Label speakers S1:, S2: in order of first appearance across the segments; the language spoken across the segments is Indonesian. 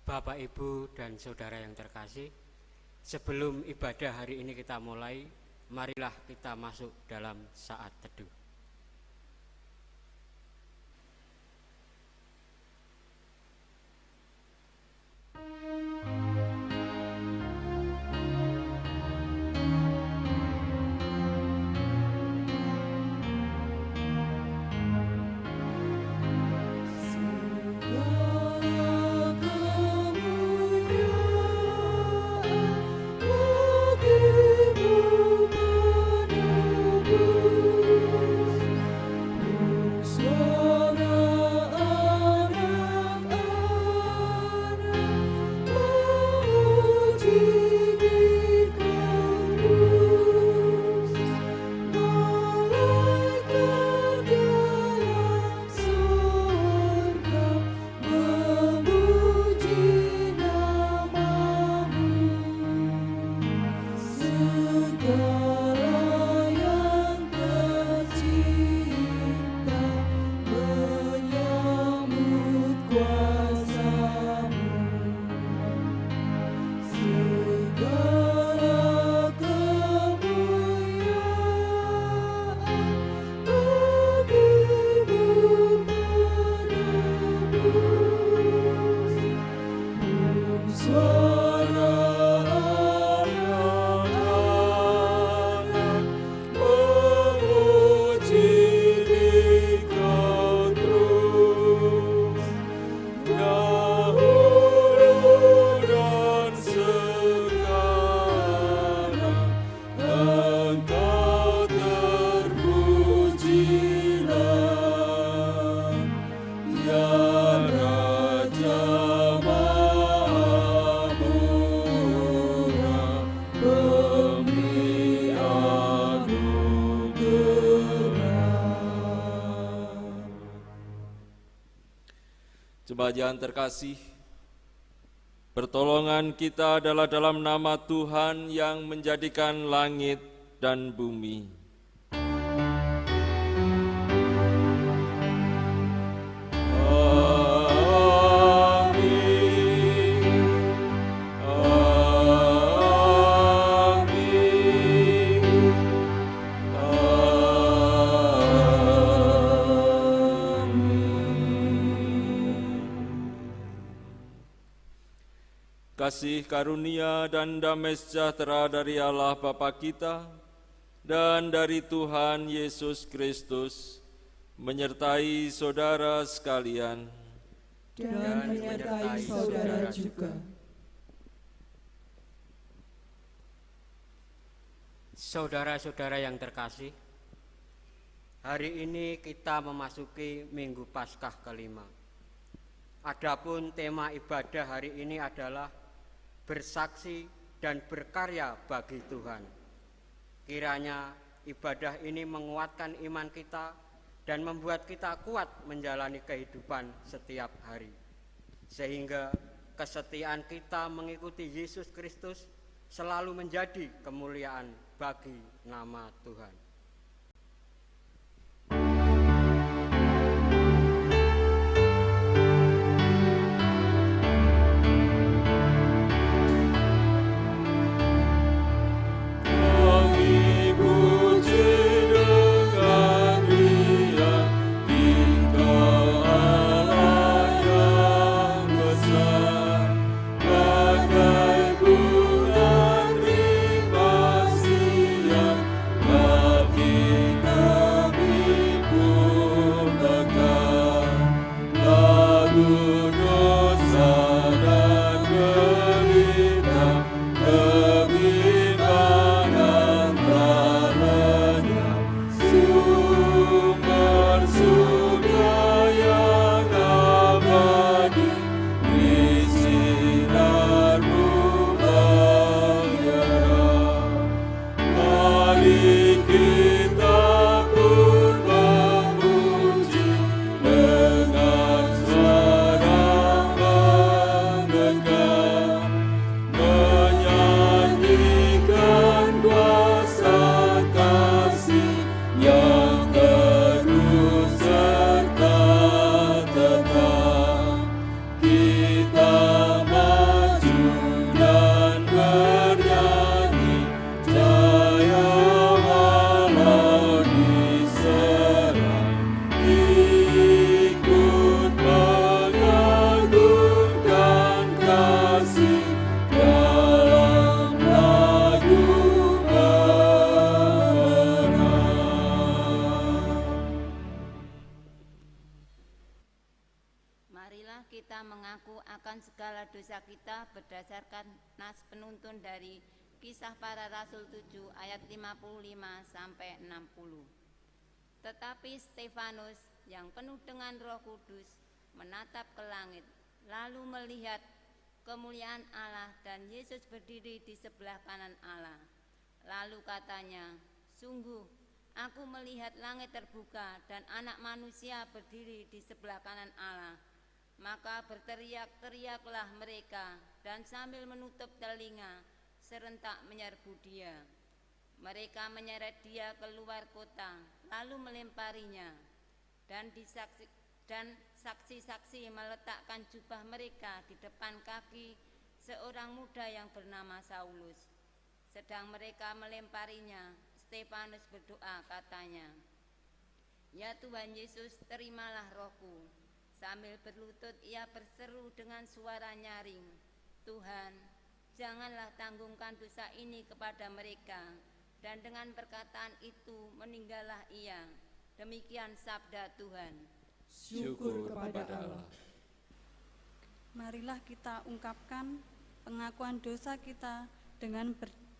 S1: Bapak, Ibu, dan saudara yang terkasih, sebelum ibadah hari ini kita mulai, marilah kita masuk dalam saat teduh.
S2: Jemaat yang terkasih, pertolongan kita adalah dalam nama Tuhan yang menjadikan langit dan bumi. Kasih karunia dan damai sejahtera dari Allah Bapa kita dan dari Tuhan Yesus Kristus menyertai saudara sekalian.
S3: Dan menyertai saudara juga.
S1: Saudara-saudara yang terkasih, hari ini kita memasuki Minggu Paskah kelima. Adapun tema ibadah hari ini adalah bersaksi dan berkarya bagi Tuhan. Kiranya ibadah ini menguatkan iman kita dan membuat kita kuat menjalani kehidupan setiap hari. Sehingga kesetiaan kita mengikuti Yesus Kristus selalu menjadi kemuliaan bagi nama Tuhan.
S2: Bagai
S4: Marilah kita mengaku akan segala dosa kita berdasarkan nas penuntun dari Kisah Para Rasul 7 ayat 55 sampai 60. Tetapi Stefanus yang penuh dengan Roh Kudus menatap ke langit, lalu melihat kemuliaan Allah dan Yesus berdiri di sebelah kanan Allah. Lalu katanya, "Sungguh, aku melihat langit terbuka dan Anak Manusia berdiri di sebelah kanan Allah." Maka berteriak-teriaklah mereka dan sambil menutup telinga serentak menyerbu dia. Mereka menyeret dia keluar kota, lalu melemparinya, dan saksi-saksi meletakkan jubah mereka di depan kaki seorang muda yang bernama Saulus. Sedang mereka melemparinya, Stefanus berdoa, katanya, "Ya Tuhan Yesus, terimalah rohku." Sambil berlutut ia berseru dengan suara nyaring, "Tuhan, janganlah tanggungkan dosa ini kepada mereka." Dan dengan perkataan itu meninggallah ia. Demikian sabda Tuhan.
S3: Syukur kepada Allah.
S5: Marilah kita ungkapkan pengakuan dosa kita dengan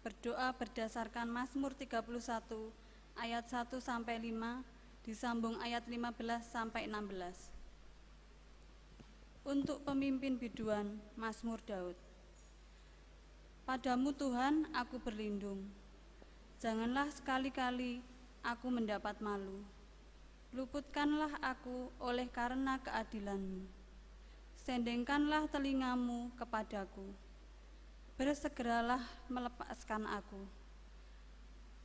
S5: berdoa berdasarkan Mazmur 31 ayat 1 sampai 5 disambung ayat 15 sampai 16. Untuk pemimpin biduan, Mazmur Daud. Padamu Tuhan aku berlindung. Janganlah sekali-kali aku mendapat malu. Luputkanlah aku oleh karena keadilan-Mu. Sendengkanlah telingamu kepadaku. Bersegeralah melepaskan aku.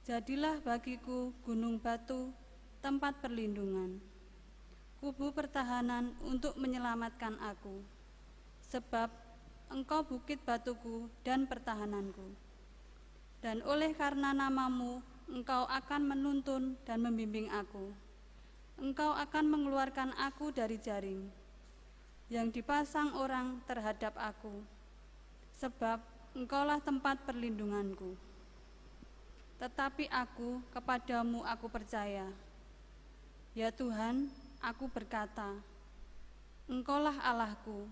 S5: Jadilah bagiku gunung batu, tempat perlindungan, kubu pertahanan untuk menyelamatkan aku. Sebab Engkau bukit batuku dan pertahananku. Dan oleh karena namamu, Engkau akan menuntun dan membimbing aku. Engkau akan mengeluarkan aku dari jaring yang dipasang orang terhadap aku. Sebab Engkaulah tempat perlindunganku. Tetapi aku, kepadamu aku percaya. Ya Tuhan, aku berkata, Engkaulah Allahku.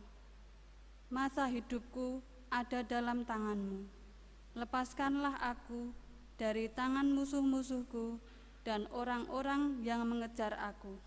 S5: Masa hidupku ada dalam tangan-Mu. Lepaskanlah aku dari tangan musuh-musuhku dan orang-orang yang mengejar aku.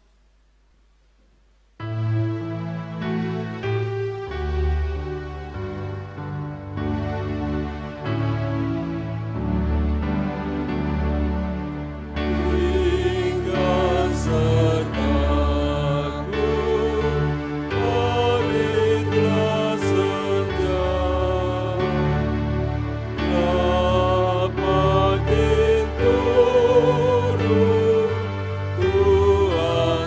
S2: Tuhan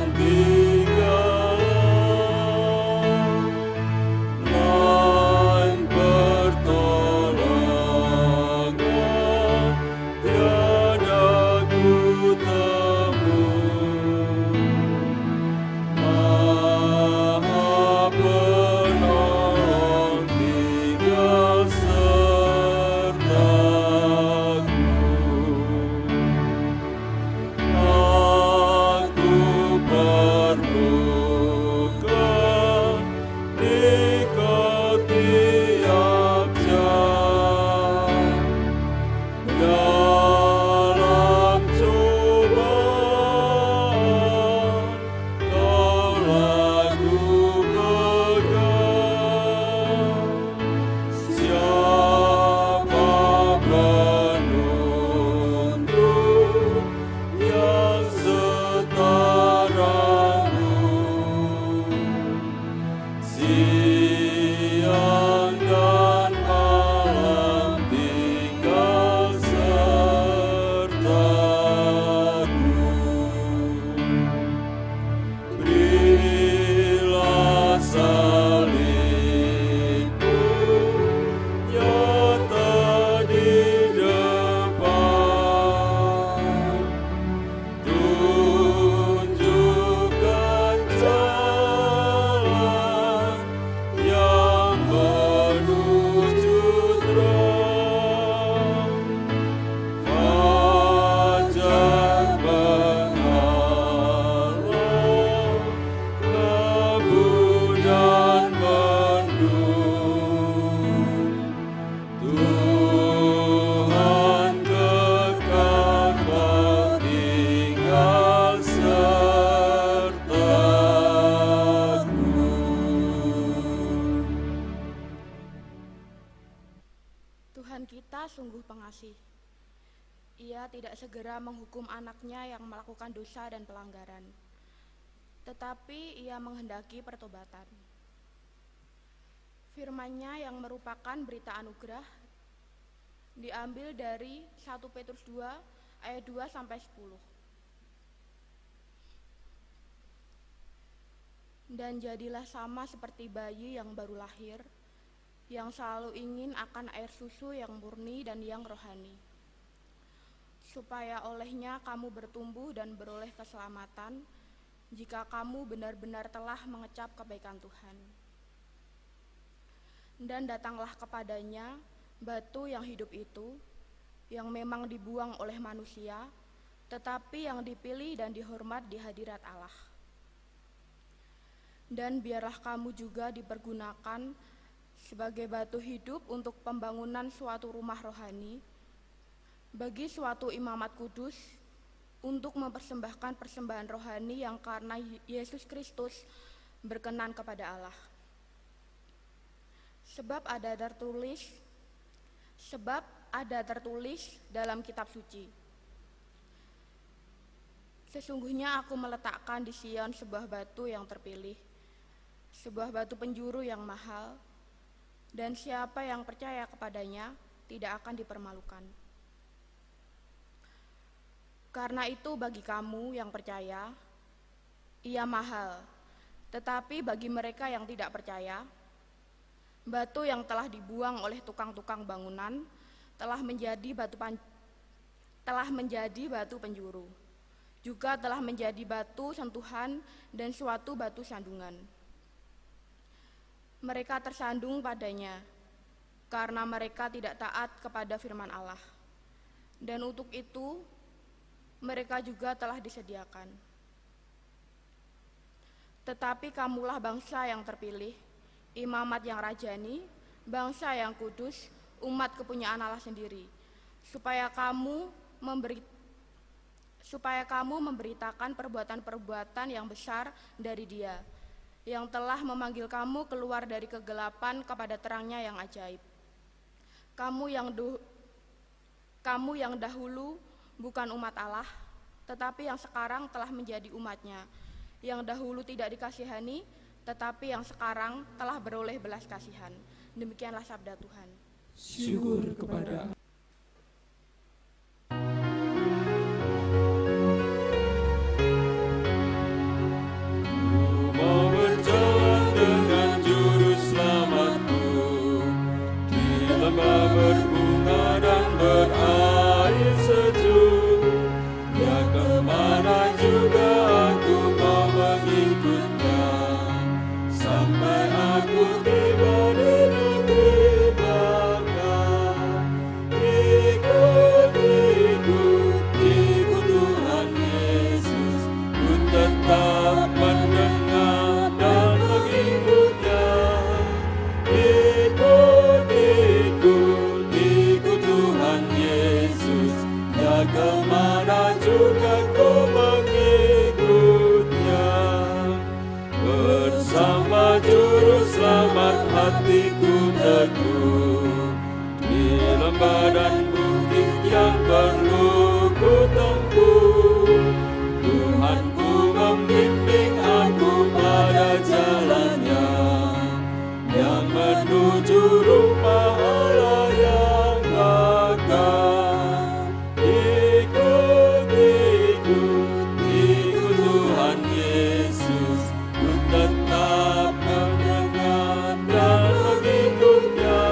S6: kita sungguh pengasih. Ia tidak segera menghukum anaknya yang melakukan dosa dan pelanggaran, tetapi ia menghendaki pertobatan. Firman-Nya yang merupakan berita anugerah diambil dari 1 Petrus 2 ayat 2-10. Dan jadilah sama seperti bayi yang baru lahir, yang selalu ingin akan air susu yang murni dan yang rohani, supaya olehnya kamu bertumbuh dan beroleh keselamatan, jika kamu benar-benar telah mengecap kebaikan Tuhan. Dan datanglah kepadanya batu yang hidup itu, yang memang dibuang oleh manusia, tetapi yang dipilih dan dihormat di hadirat Allah. Dan biarlah kamu juga dipergunakan sebagai batu hidup untuk pembangunan suatu rumah rohani, bagi suatu imamat kudus, untuk mempersembahkan persembahan rohani yang karena Yesus Kristus berkenan kepada Allah. Sebab ada tertulis dalam kitab suci, sesungguhnya aku meletakkan di Sion sebuah batu yang terpilih, sebuah batu penjuru yang mahal, dan siapa yang percaya kepadanya tidak akan dipermalukan. Karena itu bagi kamu yang percaya, ia mahal, tetapi bagi mereka yang tidak percaya, batu yang telah dibuang oleh tukang-tukang bangunan telah menjadi batu penjuru, juga telah menjadi batu sentuhan dan suatu batu sandungan. Mereka tersandung padanya karena mereka tidak taat kepada firman Allah, dan untuk itu mereka juga telah disediakan. Tetapi kamulah bangsa yang terpilih, imamat yang rajani, bangsa yang kudus, umat kepunyaan Allah sendiri, supaya kamu memberitakan perbuatan-perbuatan yang besar dari Dia, yang telah memanggil kamu keluar dari kegelapan kepada terang-Nya yang ajaib. Kamu yang dahulu bukan umat Allah, tetapi yang sekarang telah menjadi umat-Nya, yang dahulu tidak dikasihani, tetapi yang sekarang telah beroleh belas kasihan. Demikianlah sabda Tuhan.
S3: Syukur kepada
S2: berbunga dan berair sejuk, ya kemana juga aku mau mengikutnya, sampai aku tiba di negeri Bapa. Ikut Tuhan Yesus, ku tetap mendengar dan mengikutnya. Ikut Tuhan Yesus, ya kemana juga ku mengikutnya. Bersama Juru Selamat hatiku teguh, di lembah dan bukit yang perlu ku tempuh. Tuhanku membimbing aku pada jalannya, yang menuju rumah Allah yang kekal. Ikut Tuhan Yesus, ku tetap mendengar dan mengikutnya.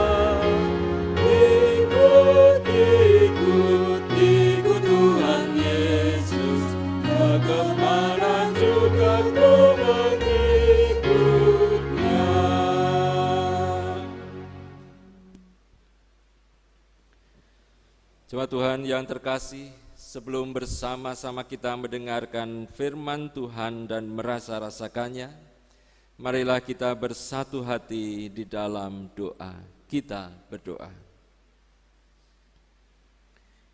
S2: Ikut Tuhan Yesus, ya kemana juga ku mengikutnya. Jemaat Tuhan yang terkasih, sebelum bersama-sama kita mendengarkan firman Tuhan dan merasa-rasakannya, marilah kita bersatu hati di dalam doa. Kita berdoa.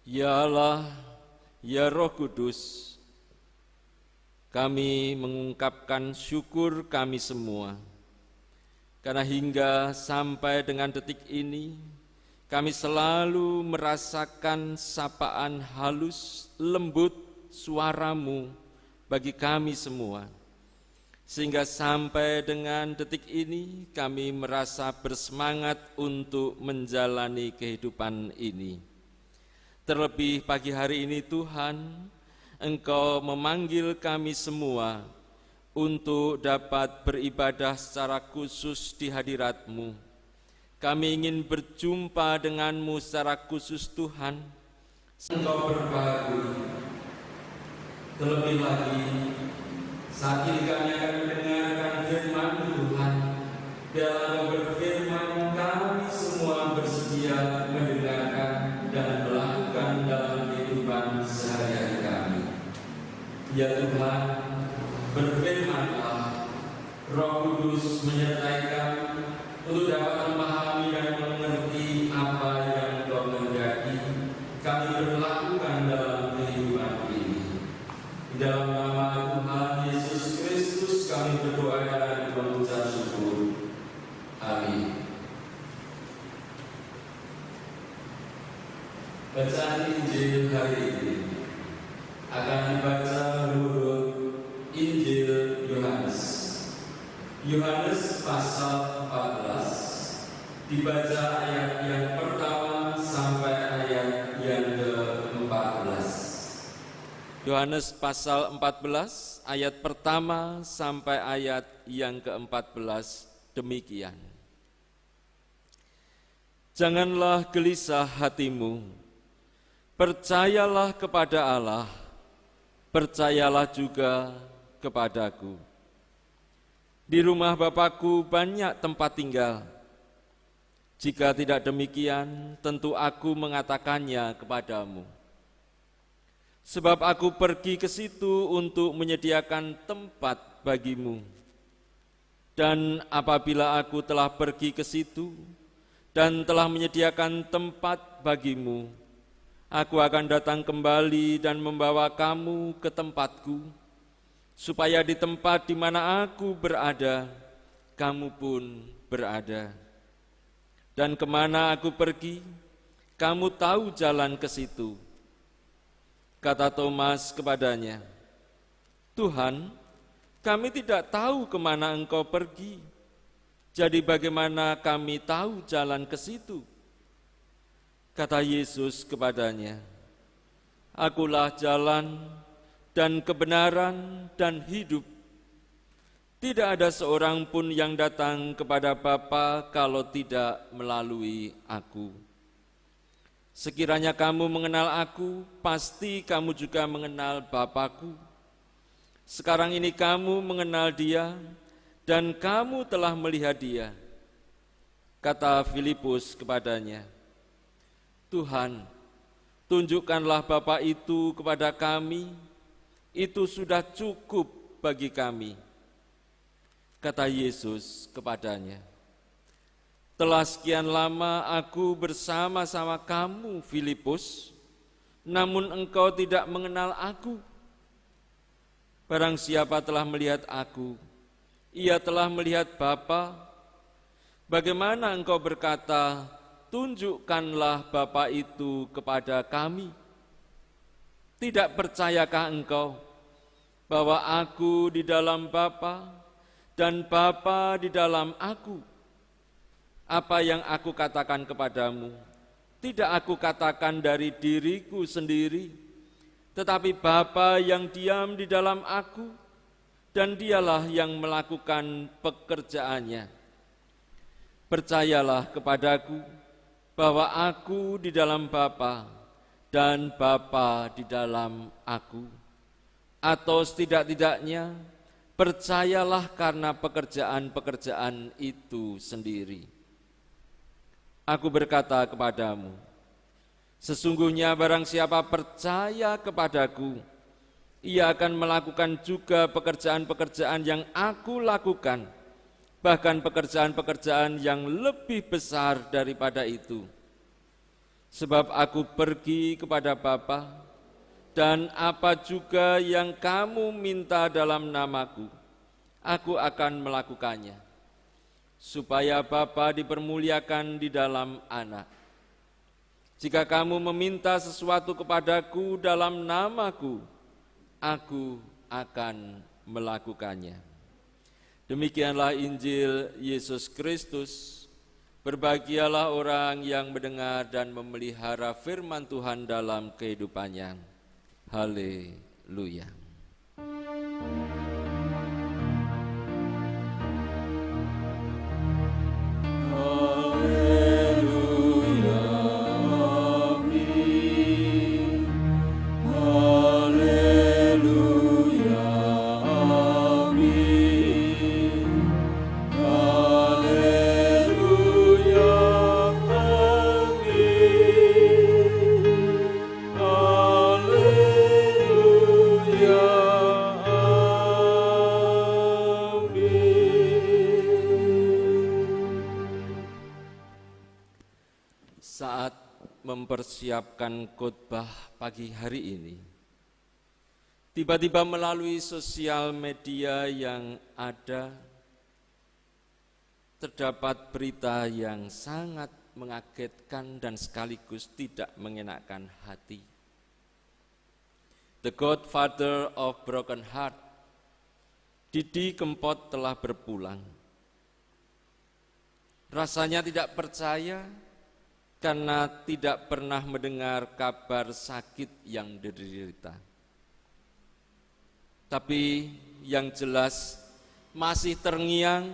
S2: Ya Allah, ya Roh Kudus, kami mengungkapkan syukur kami semua, karena hingga sampai dengan detik ini, kami selalu merasakan sapaan halus, lembut suara-Mu bagi kami semua. Sehingga sampai dengan detik ini kami merasa bersemangat untuk menjalani kehidupan ini. Terlebih pagi hari ini Tuhan, Engkau memanggil kami semua untuk dapat beribadah secara khusus di hadirat-Mu. Kami ingin berjumpa dengan-Mu secara khusus Tuhan. Engkau berbahagia. Terlebih lagi, saat ini kami akan mendengarkan firman Tuhan. Dalam berfirman, kami semua bersedia mendengarkan dan melakukan dalam kehidupan sehari-hari kami. Ya Tuhan, berfirman-Lah, Roh Kudus menyertai kami untuk dapat memahami dan mengerti apa yang Engkau kehendaki kami berlakukan dalam kehidupan ini. Di dalam nama Tuhan Yesus Kristus kami berdoa dan mengucap syukur. Amin. Bacaan Injil hari ini akan dibaca menurut Injil Yohanes. Yohanes pasal 14, dibaca ayat yang pertama sampai ayat yang ke-14. Yohanes pasal 14, ayat pertama sampai ayat yang ke-14 demikian. Janganlah gelisah hatimu, percayalah kepada Allah, percayalah juga kepadaku. Di rumah Bapakku banyak tempat tinggal. Jika tidak demikian, tentu aku mengatakannya kepadamu. Sebab aku pergi ke situ untuk menyediakan tempat bagimu. Dan apabila aku telah pergi ke situ dan telah menyediakan tempat bagimu, aku akan datang kembali dan membawa kamu ke tempatku, supaya di tempat di mana aku berada, kamu pun berada. Dan kemana aku pergi, kamu tahu jalan ke situ. Kata Thomas kepadanya, Tuhan, kami tidak tahu kemana Engkau pergi, jadi bagaimana kami tahu jalan ke situ? Kata Yesus kepadanya, Akulah jalan dan kebenaran dan hidup. Tidak ada seorang pun yang datang kepada Bapa kalau tidak melalui aku. Sekiranya kamu mengenal aku, pasti kamu juga mengenal Bapa-Ku. Sekarang ini kamu mengenal Dia, dan kamu telah melihat Dia. Kata Filipus kepadanya, Tuhan, tunjukkanlah Bapa itu kepada kami, itu sudah cukup bagi kami. Kata Yesus kepadanya, telah sekian lama aku bersama-sama kamu, Filipus, namun engkau tidak mengenal aku. Barang siapa telah melihat aku, ia telah melihat Bapa. Bagaimana engkau berkata, tunjukkanlah Bapa itu kepada kami? Tidak percayakah engkau bahwa aku di dalam Bapa dan Bapa di dalam aku? Apa yang aku katakan kepadamu, tidak aku katakan dari diriku sendiri, tetapi Bapa yang diam di dalam aku, dan Dialah yang melakukan pekerjaannya. Percayalah kepadaku bahwa aku di dalam Bapa dan Bapa di dalam aku. Atau setidak-tidaknya, percayalah karena pekerjaan-pekerjaan itu sendiri. Aku berkata kepadamu, sesungguhnya barang siapa percaya kepadaku, ia akan melakukan juga pekerjaan-pekerjaan yang aku lakukan, bahkan pekerjaan-pekerjaan yang lebih besar daripada itu. Sebab aku pergi kepada Bapa, dan apa juga yang kamu minta dalam namaku, aku akan melakukannya, supaya Bapa dipermuliakan di dalam Anak. Jika kamu meminta sesuatu kepadaku dalam namaku, aku akan melakukannya. Demikianlah Injil Yesus Kristus. Berbahagialah orang yang mendengar dan memelihara firman Tuhan dalam kehidupannya. Haleluya. Saat mempersiapkan khotbah pagi hari ini, tiba-tiba melalui sosial media yang ada, terdapat berita yang sangat mengagetkan dan sekaligus tidak mengenakkan hati. The Godfather of Broken Heart, Didi Kempot telah berpulang. Rasanya tidak percaya karena tidak pernah mendengar kabar sakit yang diderita. Tapi yang jelas masih terngiang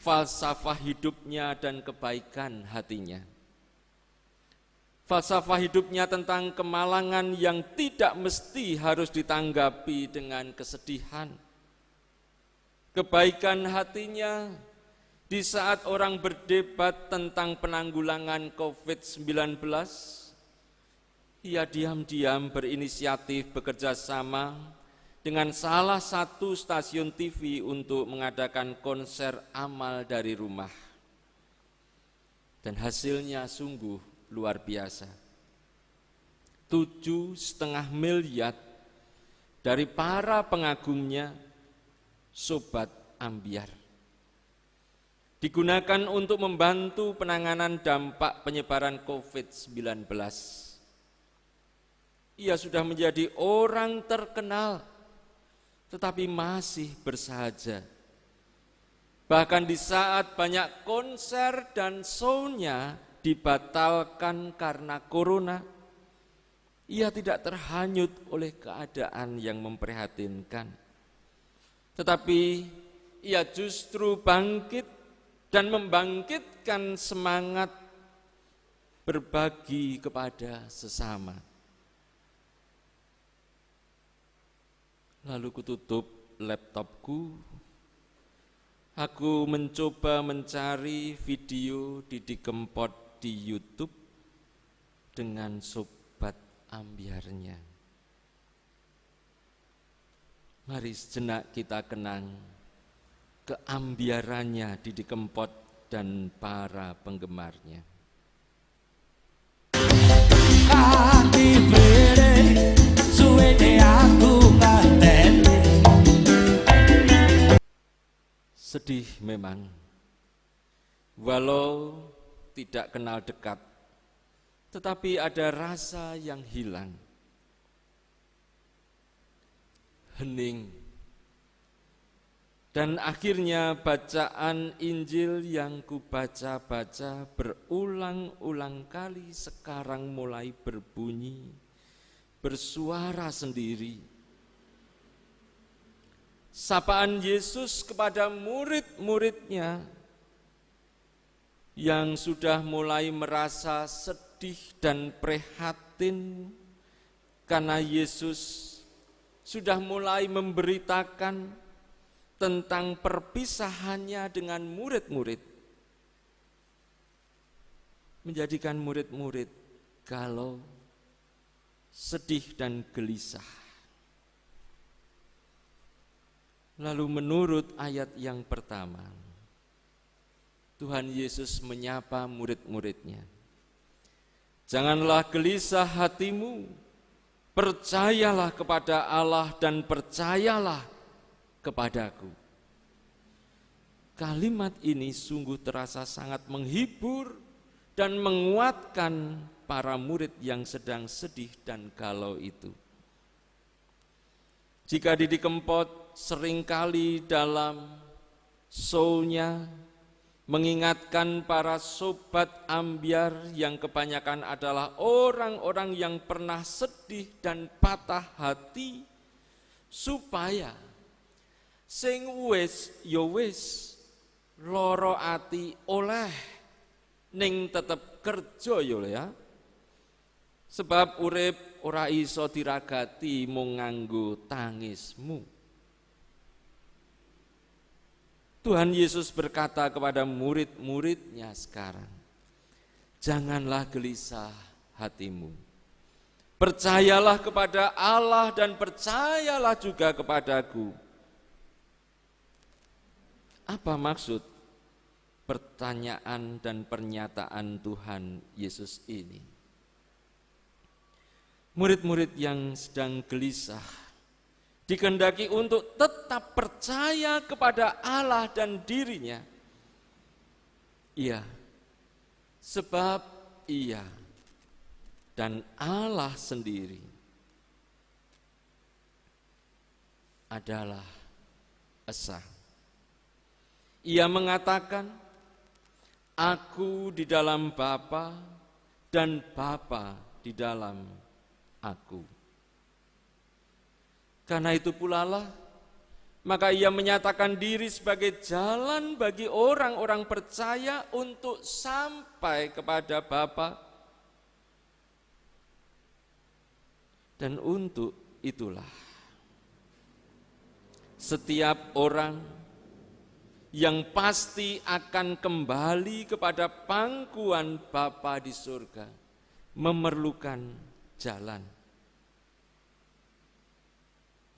S2: falsafah hidupnya dan kebaikan hatinya. Falsafah hidupnya tentang kemalangan yang tidak mesti harus ditanggapi dengan kesedihan. Kebaikan hatinya di saat orang berdebat tentang penanggulangan COVID-19, ia diam-diam berinisiatif bekerja sama dengan salah satu stasiun TV untuk mengadakan konser amal dari rumah. Dan hasilnya sungguh luar biasa. 7,5 miliar dari para pengagumnya sobat ambyar digunakan untuk membantu penanganan dampak penyebaran COVID-19. Ia sudah menjadi orang terkenal, tetapi masih bersahaja. Bahkan di saat banyak konser dan show-nya dibatalkan karena corona, ia tidak terhanyut oleh keadaan yang memprihatinkan. Tetapi ia justru bangkit dan membangkitkan semangat berbagi kepada sesama. Lalu kututup laptopku, aku mencoba mencari video Didi Kempot di YouTube dengan sobat ambyarnya. Mari sejenak kita kenang keambiarannya Didi Kempot dan para penggemarnya. Sedih memang, walau tidak kenal dekat, tetapi ada rasa yang hilang. Hening. Dan akhirnya bacaan Injil yang kubaca-baca berulang-ulang kali sekarang mulai berbunyi, bersuara sendiri. Sapaan Yesus kepada murid-muridnya yang sudah mulai merasa sedih dan prihatin karena Yesus sudah mulai memberitakan tentang perpisahannya dengan murid-murid, menjadikan murid-murid galau, sedih dan gelisah. Lalu menurut ayat yang pertama, Tuhan Yesus menyapa murid-muridnya, "Janganlah gelisah hatimu, percayalah kepada Allah dan percayalah kepadaku." Kalimat ini sungguh terasa sangat menghibur dan menguatkan para murid yang sedang sedih dan galau itu. Jika Didi Kempot seringkali dalam show-nya mengingatkan para sobat ambyar yang kebanyakan adalah orang-orang yang pernah sedih dan patah hati, supaya sing wis ya wis loro ati oleh ning tetep kerja ya. Sebab urip ora iso diragati mung nganggo tangismu. Tuhan Yesus berkata kepada murid-muridnya sekarang, janganlah gelisah hatimu. Percayalah kepada Allah dan percayalah juga kepadaku. Apa maksud pertanyaan dan pernyataan Tuhan Yesus ini? Murid-murid yang sedang gelisah dikehendaki untuk tetap percaya kepada Allah dan dirinya. Iya, sebab Ia dan Allah sendiri adalah esa. Ia mengatakan, aku di dalam Bapa dan Bapa di dalam aku. Karena itu pula lah, maka Ia menyatakan diri sebagai jalan bagi orang-orang percaya untuk sampai kepada Bapa. Dan untuk itulah, setiap orang yang pasti akan kembali kepada pangkuan Bapa di surga memerlukan jalan.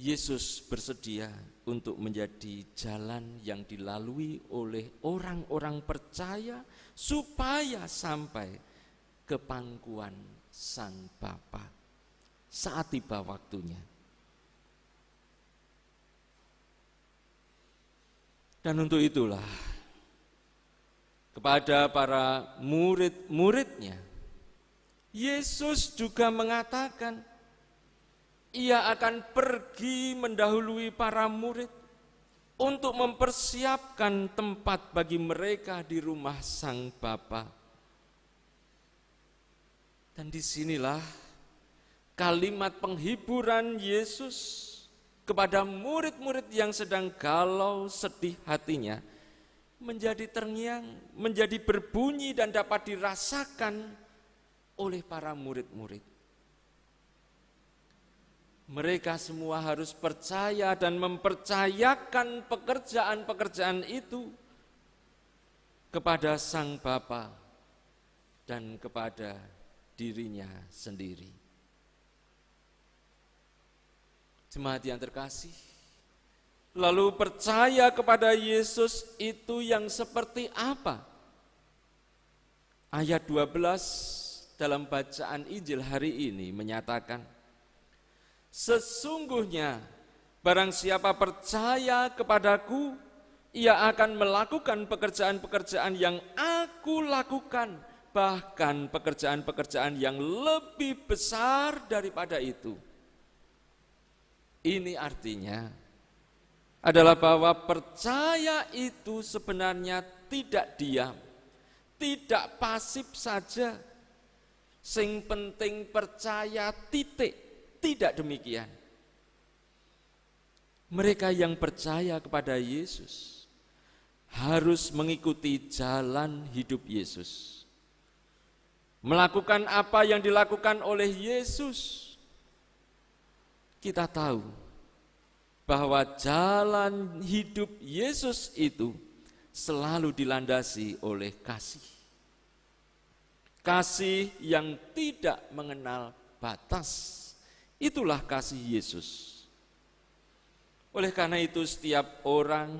S2: Yesus bersedia untuk menjadi jalan yang dilalui oleh orang-orang percaya supaya sampai ke pangkuan Sang Bapa saat tiba waktunya. Dan untuk itulah kepada para murid-muridnya Yesus juga mengatakan Ia akan pergi mendahului para murid untuk mempersiapkan tempat bagi mereka di rumah Sang Bapa. Dan disinilah kalimat penghiburan Yesus kepada murid-murid yang sedang galau sedih hatinya menjadi terngiang, menjadi berbunyi dan dapat dirasakan oleh para murid-murid. Mereka semua harus percaya dan mempercayakan pekerjaan-pekerjaan itu kepada Sang Bapa dan kepada dirinya sendiri. Jemaat yang terkasih, lalu percaya kepada Yesus itu yang seperti apa? Ayat 12 dalam bacaan Injil hari ini menyatakan, sesungguhnya barang siapa percaya kepadaku, ia akan melakukan pekerjaan-pekerjaan yang aku lakukan, bahkan pekerjaan-pekerjaan yang lebih besar daripada itu. Ini artinya adalah bahwa percaya itu sebenarnya tidak diam, tidak pasif saja. Sing penting percaya titik. Tidak demikian. Mereka yang percaya kepada Yesus harus mengikuti jalan hidup Yesus. Melakukan apa yang dilakukan oleh Yesus. Kita tahu bahwa jalan hidup Yesus itu selalu dilandasi oleh kasih. Kasih yang tidak mengenal batas. Itulah kasih Yesus. Oleh karena itu setiap orang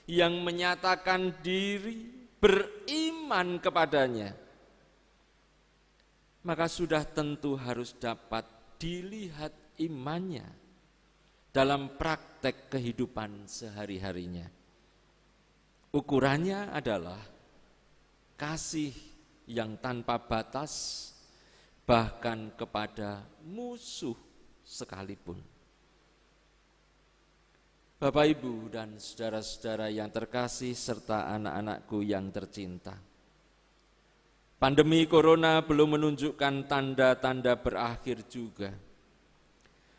S2: yang menyatakan diri beriman kepadanya, maka sudah tentu harus dapat dilihat imannya dalam praktek kehidupan sehari-harinya. Ukurannya adalah kasih yang tanpa batas, bahkan kepada musuh sekalipun. Bapak, Ibu, dan saudara-saudara yang terkasih serta anak-anakku yang tercinta, pandemi corona belum menunjukkan tanda-tanda berakhir juga.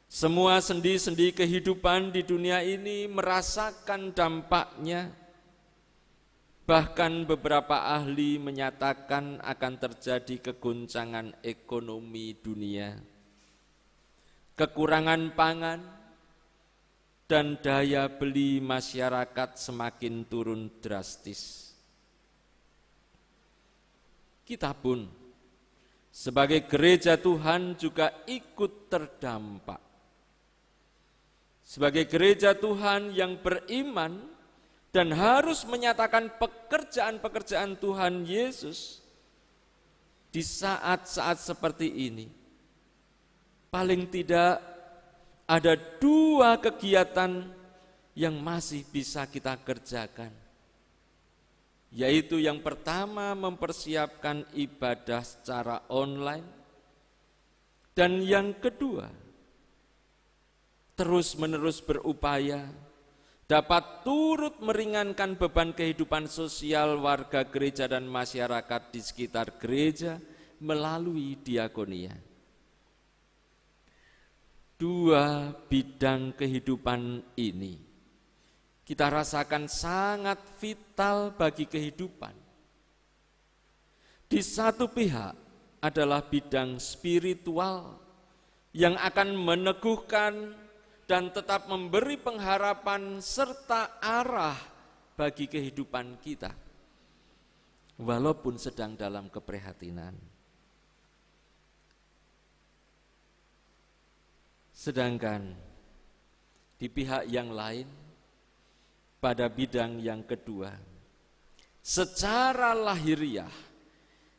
S2: Semua sendi-sendi kehidupan di dunia ini merasakan dampaknya. Bahkan beberapa ahli menyatakan akan terjadi kegoncangan ekonomi dunia, kekurangan pangan, dan daya beli masyarakat semakin turun drastis. Kita pun sebagai gereja Tuhan juga ikut terdampak. Sebagai gereja Tuhan yang beriman dan harus menyatakan pekerjaan-pekerjaan Tuhan Yesus di saat-saat seperti ini, paling tidak ada 2 kegiatan yang masih bisa kita kerjakan, yaitu yang pertama mempersiapkan ibadah secara online, dan yang kedua terus-menerus berupaya dapat turut meringankan beban kehidupan sosial warga gereja dan masyarakat di sekitar gereja melalui diakonia. 2 bidang kehidupan ini kita rasakan sangat vital bagi kehidupan. Di satu pihak adalah bidang spiritual yang akan meneguhkan dan tetap memberi pengharapan serta arah bagi kehidupan kita, walaupun sedang dalam keprihatinan. Sedangkan di pihak yang lain, pada bidang yang kedua, secara lahiriah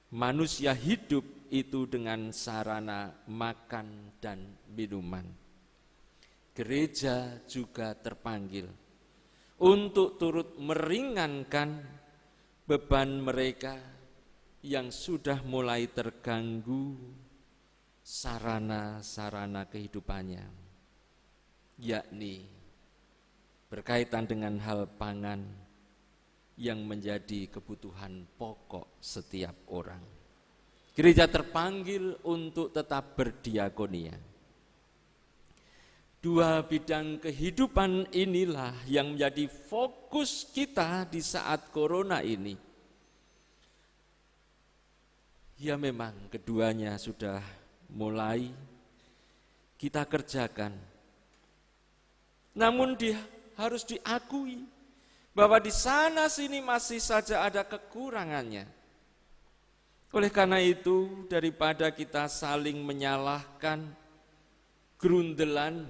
S2: manusia hidup itu dengan sarana makan dan minuman. Gereja juga terpanggil untuk turut meringankan beban mereka yang sudah mulai terganggu sarana-sarana kehidupannya, yakni berkaitan dengan hal pangan yang menjadi kebutuhan pokok setiap orang. Gereja terpanggil untuk tetap berdiakonia. 2 bidang kehidupan inilah yang menjadi fokus kita di saat corona ini. Ya, memang keduanya sudah mulai kita kerjakan. Namun harus diakui bahwa di sana sini masih saja ada kekurangannya. Oleh karena itu, daripada kita saling menyalahkan, gerundelan,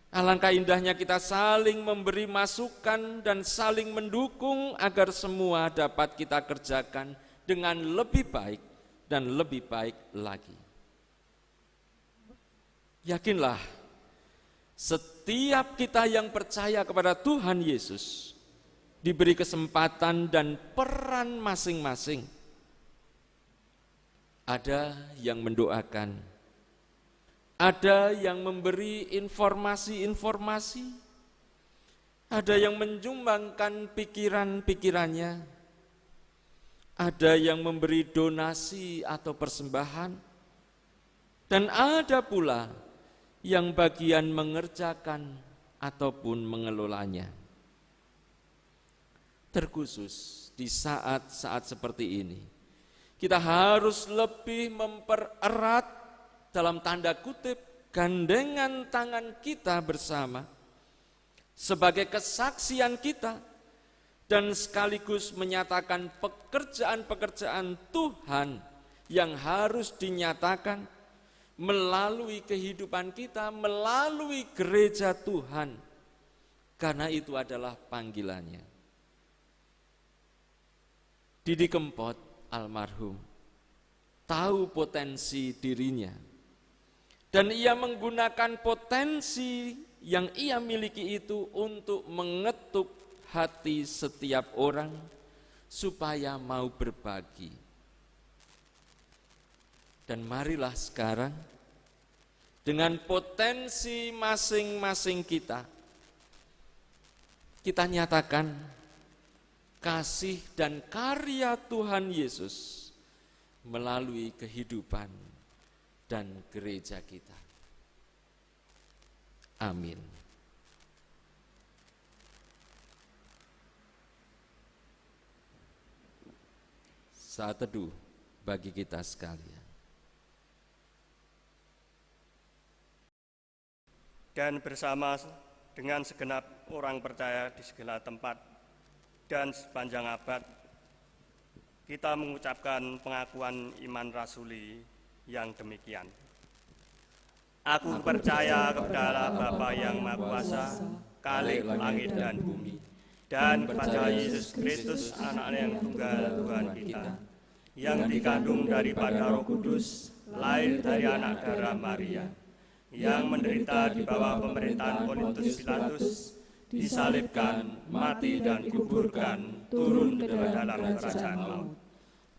S2: alangkah indahnya kita saling memberi masukan dan saling mendukung agar semua dapat kita kerjakan dengan lebih baik dan lebih baik lagi. Yakinlah, setiap kita yang percaya kepada Tuhan Yesus diberi kesempatan dan peran masing-masing. Ada yang mendoakan, ada yang memberi informasi-informasi, ada yang menyumbangkan pikiran-pikirannya, ada yang memberi donasi atau persembahan, dan ada pula yang bagian mengerjakan ataupun mengelolanya. Terkhusus di saat-saat seperti ini, kita harus lebih mempererat, dalam tanda kutip, gandengan tangan kita bersama sebagai kesaksian kita dan sekaligus menyatakan pekerjaan-pekerjaan Tuhan yang harus dinyatakan melalui kehidupan kita, melalui gereja Tuhan, karena itu adalah panggilannya. Didi Kempot almarhum tahu potensi dirinya, dan ia menggunakan potensi yang ia miliki itu untuk mengetuk hati setiap orang supaya mau berbagi, Dan marilah sekarang dengan potensi masing-masing kita nyatakan kasih dan karya Tuhan Yesus melalui kehidupan dan gereja kita. Amin. Saat teduh bagi kita sekalian.
S7: Dan bersama dengan segenap orang percaya di segala tempat dan sepanjang abad, kita mengucapkan pengakuan iman rasuli yang demikian. Aku percaya kepada Bapa yang Maha Kuasa, Khalik langit dan bumi, dan kepada Yesus Kristus, Anak yang tunggal Tuhan kita, yang dikandung daripada Roh Kudus, lahir dari anak darah Maria, yang menderita di bawah pemerintahan Pontius Pilatus, disalibkan, mati dan dikuburkan, turun ke dalam kerajaan maut.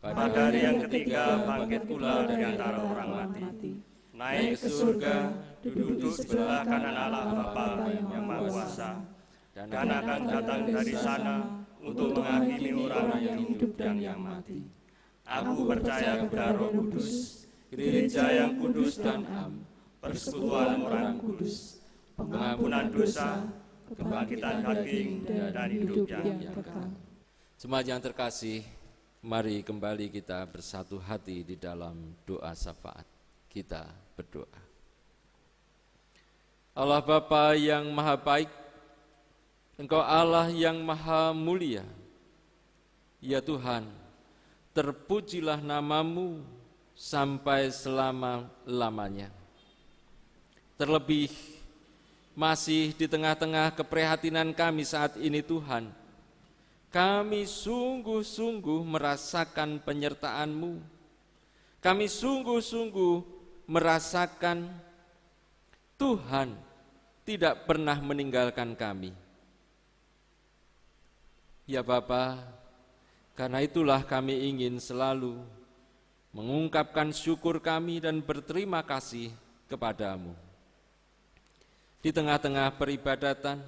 S7: Pada hari yang ketiga bangkit pula dari antara orang mati, naik ke surga, duduk sebelah kanan Allah Bapa yang Maha Kuasa, dan akan datang dari sana untuk menghakimi orang yang hidup dan yang mati. Aku percaya kepada Roh Kudus, gereja yang kudus dan am, persekutuan orang kudus, pengampunan dosa, kebangkitan daging, dan hidup yang kekal.
S2: Jemaat yang terkasih, mari kembali kita bersatu hati di dalam doa syafaat. Kita berdoa. Allah Bapa yang Maha Baik, Engkau Allah yang Maha Mulia. Ya Tuhan, terpujilah nama-Mu sampai selama-lamanya. Terlebih masih di tengah-tengah keprihatinan kami saat ini Tuhan, kami sungguh-sungguh merasakan penyertaan-Mu. Kami sungguh-sungguh merasakan Tuhan tidak pernah meninggalkan kami. Ya Bapa, karena itulah kami ingin selalu mengungkapkan syukur kami dan berterima kasih kepadamu. Di tengah-tengah peribadatan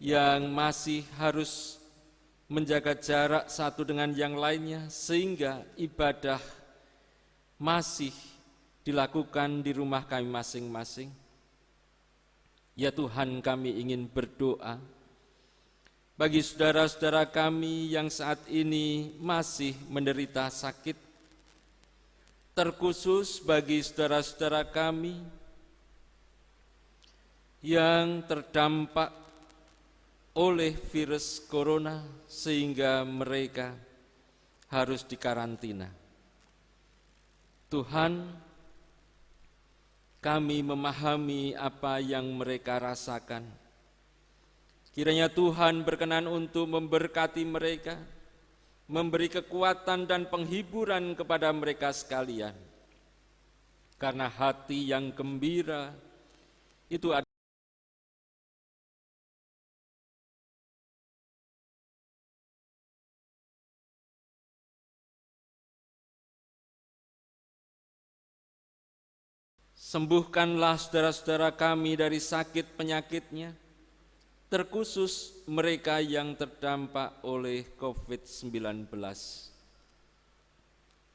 S2: yang masih harus menjaga jarak satu dengan yang lainnya, sehingga ibadah masih dilakukan di rumah kami masing-masing. Ya Tuhan, kami ingin berdoa bagi saudara-saudara kami yang saat ini masih menderita sakit, terkhusus bagi saudara-saudara kami yang terdampak oleh virus corona sehingga mereka harus dikarantina. Tuhan, kami memahami apa yang mereka rasakan. Kiranya Tuhan berkenan untuk memberkati mereka, memberi kekuatan dan penghiburan kepada mereka sekalian. Karena hati yang gembira itu adalah sembuhkanlah saudara-saudara kami dari sakit penyakitnya, terkhusus mereka yang terdampak oleh COVID-19.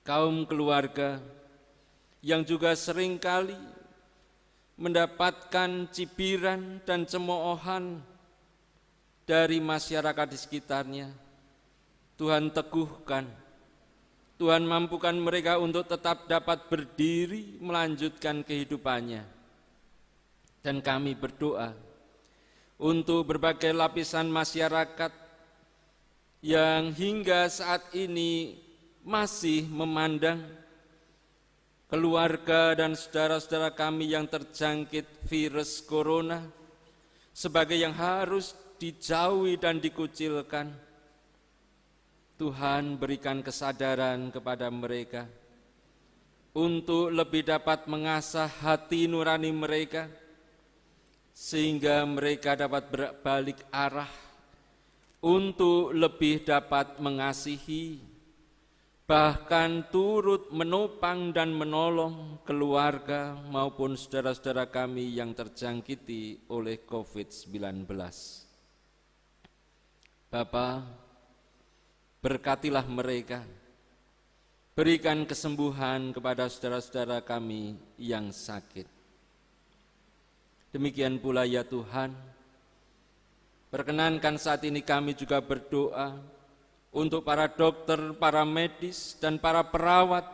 S2: Kaum keluarga yang juga seringkali mendapatkan cibiran dan cemoohan dari masyarakat di sekitarnya, Tuhan teguhkan, Tuhan mampukan mereka untuk tetap dapat berdiri melanjutkan kehidupannya. Dan kami berdoa untuk berbagai lapisan masyarakat yang hingga saat ini masih memandang keluarga dan saudara-saudara kami yang terjangkit virus corona sebagai yang harus dijauhi dan dikucilkan. Tuhan berikan kesadaran kepada mereka untuk lebih dapat mengasah hati nurani mereka, sehingga mereka dapat berbalik arah untuk lebih dapat mengasihi, bahkan turut menopang dan menolong keluarga maupun saudara-saudara kami yang terjangkiti oleh COVID-19. Bapa, berkatilah mereka, berikan kesembuhan kepada saudara-saudara kami yang sakit. Demikian pula ya Tuhan, perkenankan saat ini kami juga berdoa untuk para dokter, para medis, dan para perawat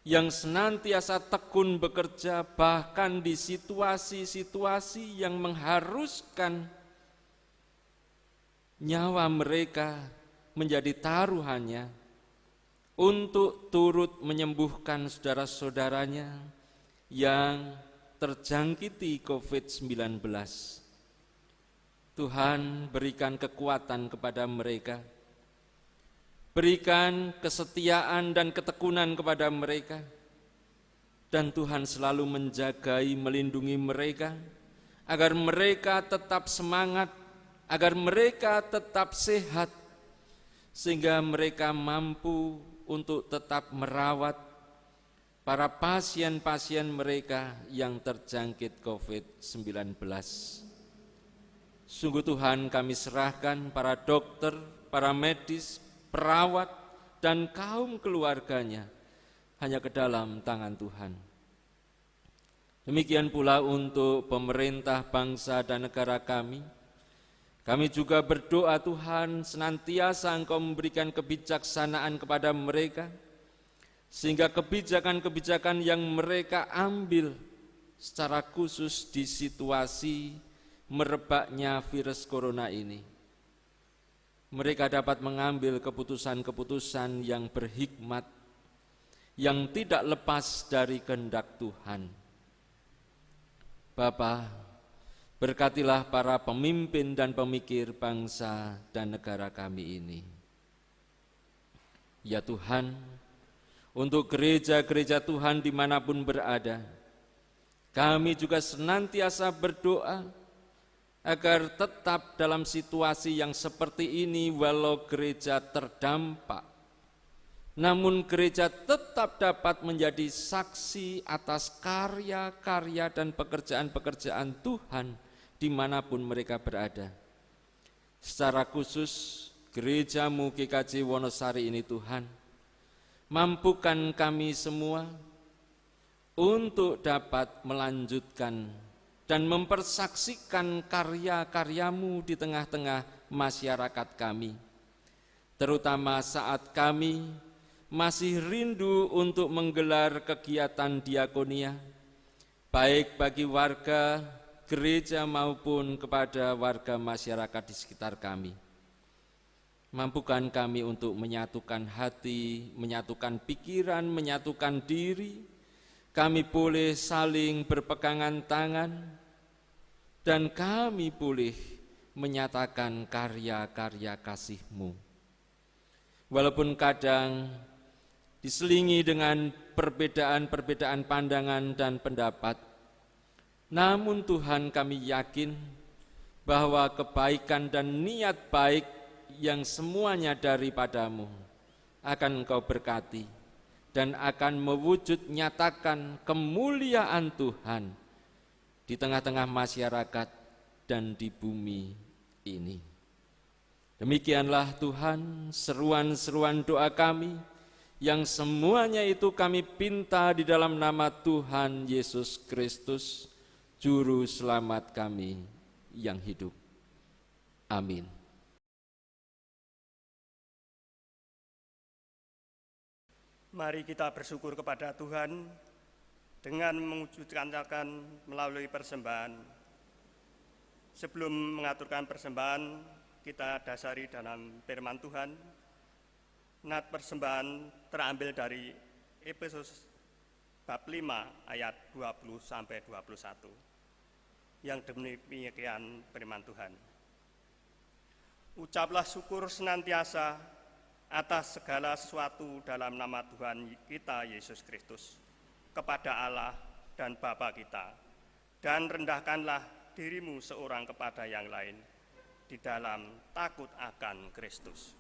S2: yang senantiasa tekun bekerja bahkan di situasi-situasi yang mengharuskan nyawa mereka menjadi taruhannya untuk turut menyembuhkan saudara-saudaranya yang terjangkiti COVID-19. Tuhan, berikan kekuatan kepada mereka, berikan kesetiaan dan ketekunan kepada mereka, dan Tuhan selalu menjagai, melindungi mereka, agar mereka tetap semangat, agar mereka tetap sehat, sehingga mereka mampu untuk tetap merawat para pasien-pasien mereka yang terjangkit COVID-19. Sungguh Tuhan, kami serahkan para dokter, para medis, perawat, dan kaum keluarganya hanya ke dalam tangan Tuhan. Demikian pula untuk pemerintah bangsa dan negara kami. Kami juga berdoa Tuhan, senantiasa Engkau memberikan kebijaksanaan kepada mereka, sehingga kebijakan-kebijakan yang mereka ambil secara khusus di situasi merebaknya virus corona ini, mereka dapat mengambil keputusan-keputusan yang berhikmat, yang tidak lepas dari kehendak Tuhan. Bapa, berkatilah para pemimpin dan pemikir bangsa dan negara kami ini. Ya Tuhan, untuk gereja-gereja Tuhan dimanapun berada, kami juga senantiasa berdoa agar tetap dalam situasi yang seperti ini, walau gereja terdampak, namun gereja tetap dapat menjadi saksi atas karya-karya dan pekerjaan-pekerjaan Tuhan dimanapun mereka berada. Secara khusus gereja-Mu GKJ Wonosari ini Tuhan, mampukan kami semua untuk dapat melanjutkan dan mempersaksikan karya-karya-Mu di tengah-tengah masyarakat kami, terutama saat kami masih rindu untuk menggelar kegiatan diakonia, baik bagi warga gereja maupun kepada warga masyarakat di sekitar kami. Mampukan kami untuk menyatukan hati, menyatukan pikiran, menyatukan diri. Kami boleh saling berpegangan tangan, dan kami boleh menyatakan karya-karya kasih-Mu. Walaupun kadang diselingi dengan perbedaan-perbedaan pandangan dan pendapat, namun Tuhan, kami yakin bahwa kebaikan dan niat baik yang semuanya daripada-Mu akan Engkau berkati dan akan mewujud nyatakan kemuliaan Tuhan di tengah-tengah masyarakat dan di bumi ini. Demikianlah Tuhan seruan-seruan doa kami yang semuanya itu kami pinta di dalam nama Tuhan Yesus Kristus, Juru Selamat kami yang hidup. Amin.
S7: Mari kita bersyukur kepada Tuhan dengan mewujudkan melalui persembahan. Sebelum mengaturkan persembahan, kita dasari dalam firman Tuhan. Nat persembahan terambil dari Efesus bab 5 ayat 20-21. Yang demikian firman Tuhan. Ucaplah syukur senantiasa atas segala sesuatu dalam nama Tuhan kita Yesus Kristus kepada Allah dan Bapa kita, dan rendahkanlah dirimu seorang kepada yang lain di dalam takut akan Kristus.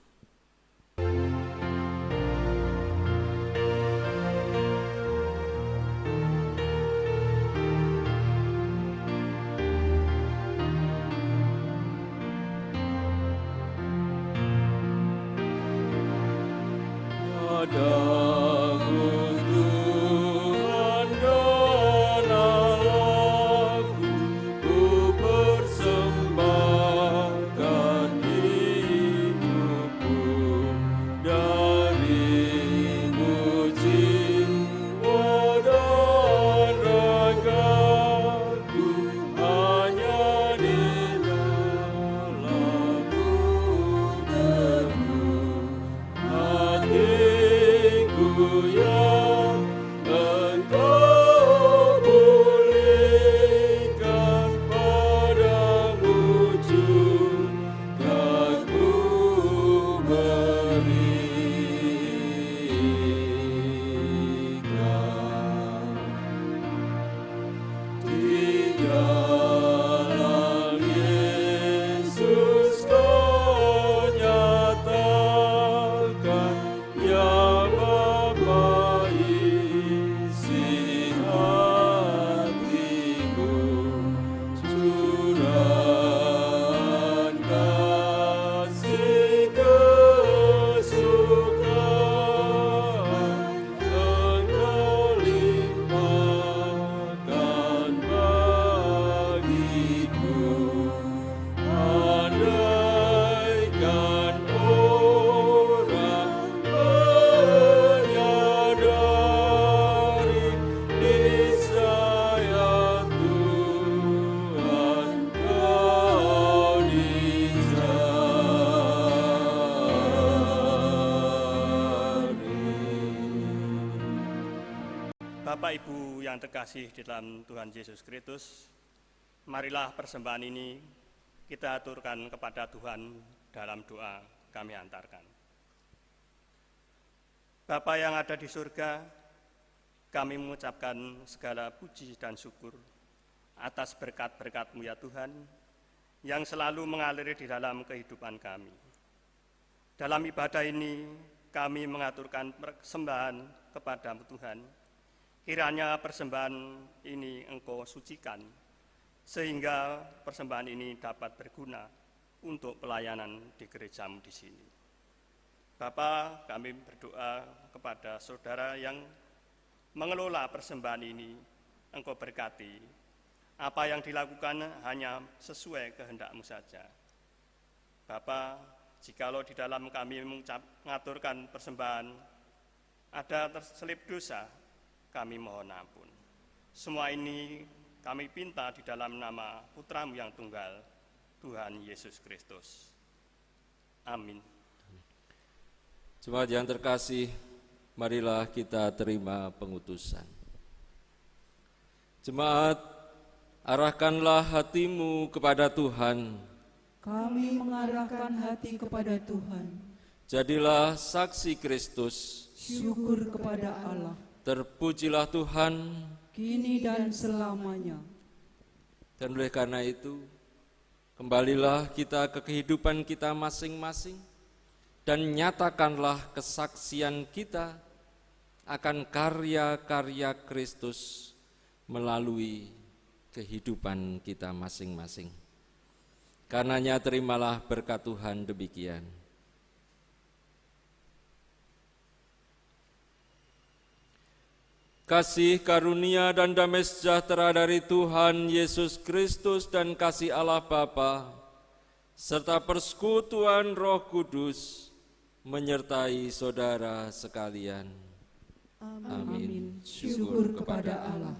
S7: Bapak Ibu yang terkasih di dalam Tuhan Yesus Kristus, marilah persembahan ini kita aturkan kepada Tuhan dalam doa kami antarkan. Bapa yang ada di surga, kami mengucapkan segala puji dan syukur atas berkat-berkat-Mu ya Tuhan, yang selalu mengalir di dalam kehidupan kami. Dalam ibadah ini, kami mengaturkan persembahan kepada Tuhan. Kiranya persembahan ini Engkau sucikan, sehingga persembahan ini dapat berguna untuk pelayanan di gereja-Mu di sini. Bapa, kami berdoa kepada saudara yang mengelola persembahan ini, Engkau berkati. Apa yang dilakukan hanya sesuai kehendak-Mu saja. Bapa, jikalau di dalam kami mengaturkan persembahan ada terselip dosa, kami mohon ampun. Semua ini kami pinta di dalam nama Putra-Mu yang tunggal, Tuhan Yesus Kristus. Amin.
S2: Jemaat yang terkasih, marilah kita terima pengutusan. Jemaat, arahkanlah hatimu kepada Tuhan.
S3: Kami mengarahkan hati kepada Tuhan.
S2: Jadilah saksi Kristus.
S3: Syukur kepada Allah.
S2: Terpujilah Tuhan,
S3: kini dan selamanya.
S2: dan oleh karena itu, kembalilah kita ke kehidupan kita masing-masing, dan nyatakanlah kesaksian kita akan karya-karya Kristus melalui kehidupan kita masing-masing. Karenanya terimalah berkat Tuhan demikian. Kasih karunia dan damai sejahtera dari Tuhan Yesus Kristus dan kasih Allah Bapa serta persekutuan Roh Kudus menyertai saudara sekalian.
S3: Amin. Syukur kepada Allah.